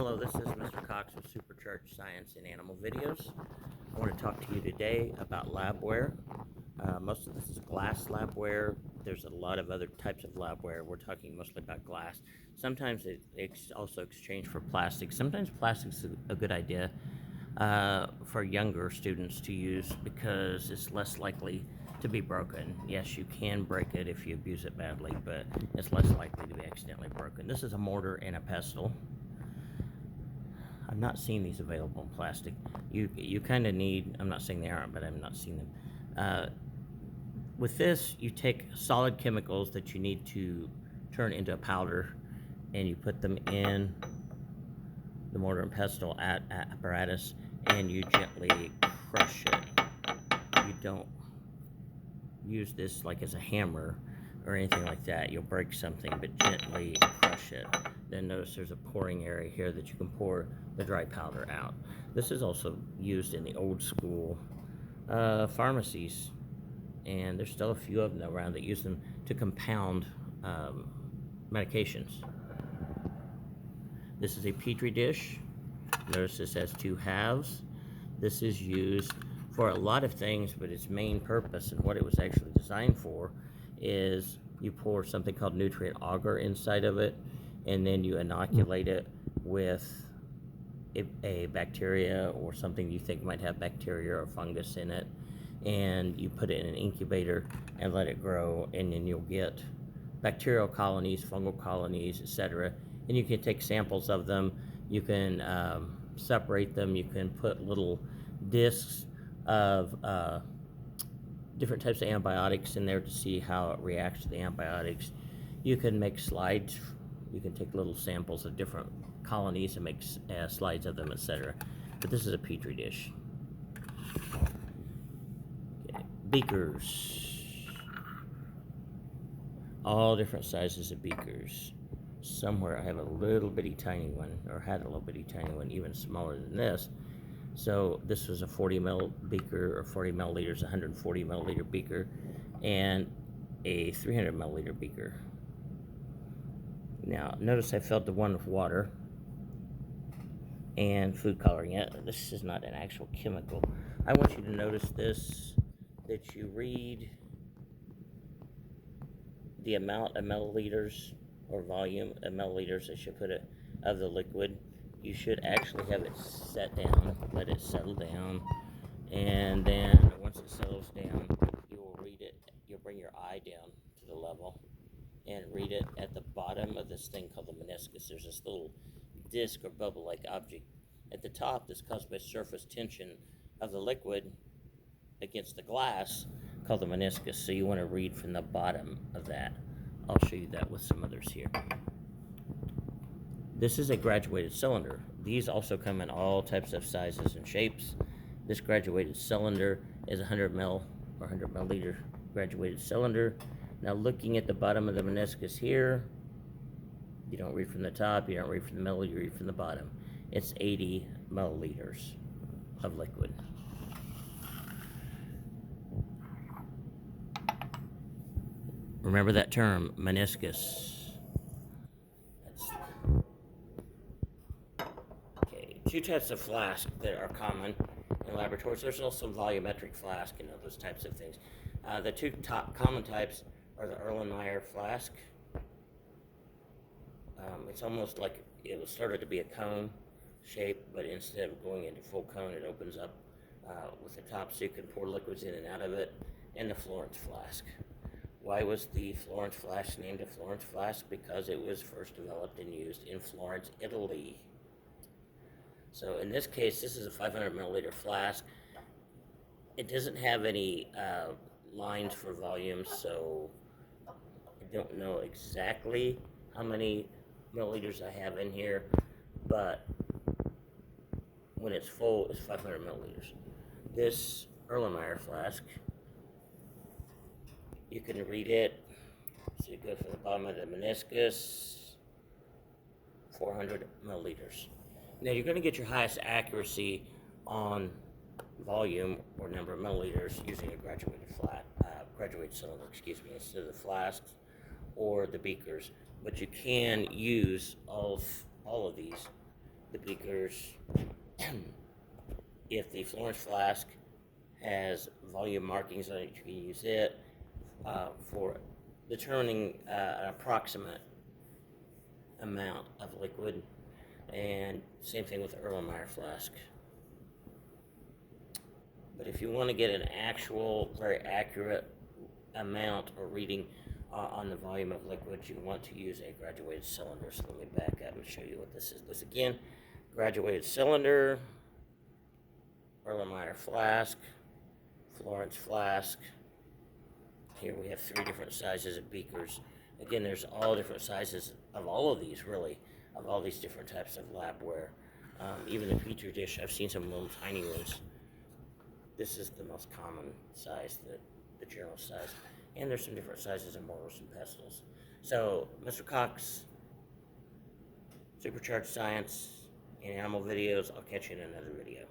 Hello, this is Mr. Cox with Supercharged Science and Animal Videos. I want to talk to you today about labware. Most of this is glass labware. There's a lot of other types of labware. We're talking mostly about glass. Sometimes it's also exchanged for plastic. Sometimes plastic's a good idea for younger students to use because it's less likely to be broken. Yes, you can break it if you abuse it badly, but it's less likely to be accidentally broken. This is a mortar and a pestle. I've not seen these available in plastic. You kind of need, I'm not saying they aren't, but I've not seen them. With this, you take solid chemicals that you need to turn into a powder, and you put them in the mortar and pestle apparatus, and you gently crush it. You don't use this like as a hammer or anything like that. You'll break something, but gently crush it. Then notice there's a pouring area here that you can pour the dry powder out. This is also used in the old school pharmacies, and there's still a few of them around that use them to compound medications. This is a petri dish. Notice this has two halves. This is used for a lot of things, but its main purpose and what it was actually designed for is you pour something called nutrient agar inside of it, and then you inoculate it with a bacteria or something you think might have bacteria or fungus in it, and you put it in an incubator and let it grow, and then you'll get bacterial colonies, fungal colonies, etc. And you can take samples of them. You can separate them. You can put little discs of different types of antibiotics in there to see how it reacts to the antibiotics. You can make slides. You can take little samples of different colonies and make slides of them, etc. But this is a petri dish. Okay. Beakers. All different sizes of beakers. Somewhere I have a little bitty tiny one, or had a little bitty tiny one, even smaller than this. So this was a 40 ml beaker, or 40 milliliters, 140 milliliter beaker, and a 300 milliliter beaker. Now notice I filled the one with water and food coloring. This is not an actual chemical. I want you to notice this, that you read the amount of milliliters or volume of milliliters, I should put it, of the liquid. You should actually have it set down, let it settle down, and then once it settles down, you will read it. You'll bring your eye down to the level and read it at the bottom of this thing called the meniscus. There's this little disc or bubble-like object at the top that's caused by surface tension of the liquid against the glass called the meniscus. So you want to read from the bottom of that. I'll show you that with some others here. This is a graduated cylinder. These also come in all types of sizes and shapes. This graduated cylinder is 100 ml or 100 milliliter graduated cylinder. Now looking at the bottom of the meniscus here, you don't read from the top, you don't read from the middle, you read from the bottom. It's 80 milliliters of liquid. Remember that term, meniscus. Two types of flask that are common in laboratories. There's also volumetric flask and those types of things. The two top common types are the Erlenmeyer flask. It's almost like it was started to be a cone shape, but instead of going into full cone, it opens up with the top so you can pour liquids in and out of it. And the Florence flask. Why was the Florence flask named a Florence flask? Because it was first developed and used in Florence, Italy. So in this case, this is a 500 milliliter flask. It doesn't have any lines for volume, so I don't know exactly how many milliliters I have in here, but when it's full, it's 500 milliliters. This Erlenmeyer flask, you can read it. So you go from the bottom of the meniscus, 400 milliliters. Now you're going to get your highest accuracy on volume or number of milliliters using a graduated cylinder, instead of the flasks or the beakers. But you can use all of these the beakers. If the Florence flask has volume markings on it, you can use it for determining an approximate amount of liquid. And same thing with the Erlenmeyer flask. But if you want to get an actual, very accurate amount or reading on the volume of liquid, you want to use a graduated cylinder. So let me back up and show you what this is. This again, graduated cylinder, Erlenmeyer flask, Florence flask. Here we have 3 different sizes of beakers. Again, there's all different sizes of all of these, really, of all these different types of Labware. Even the Petri dish, I've seen some little tiny ones. This is the most common size, the general size. And there's some different sizes of mortars and pestles. So, Mr. Cox, Supercharged Science, and Animal Videos, I'll catch you in another video.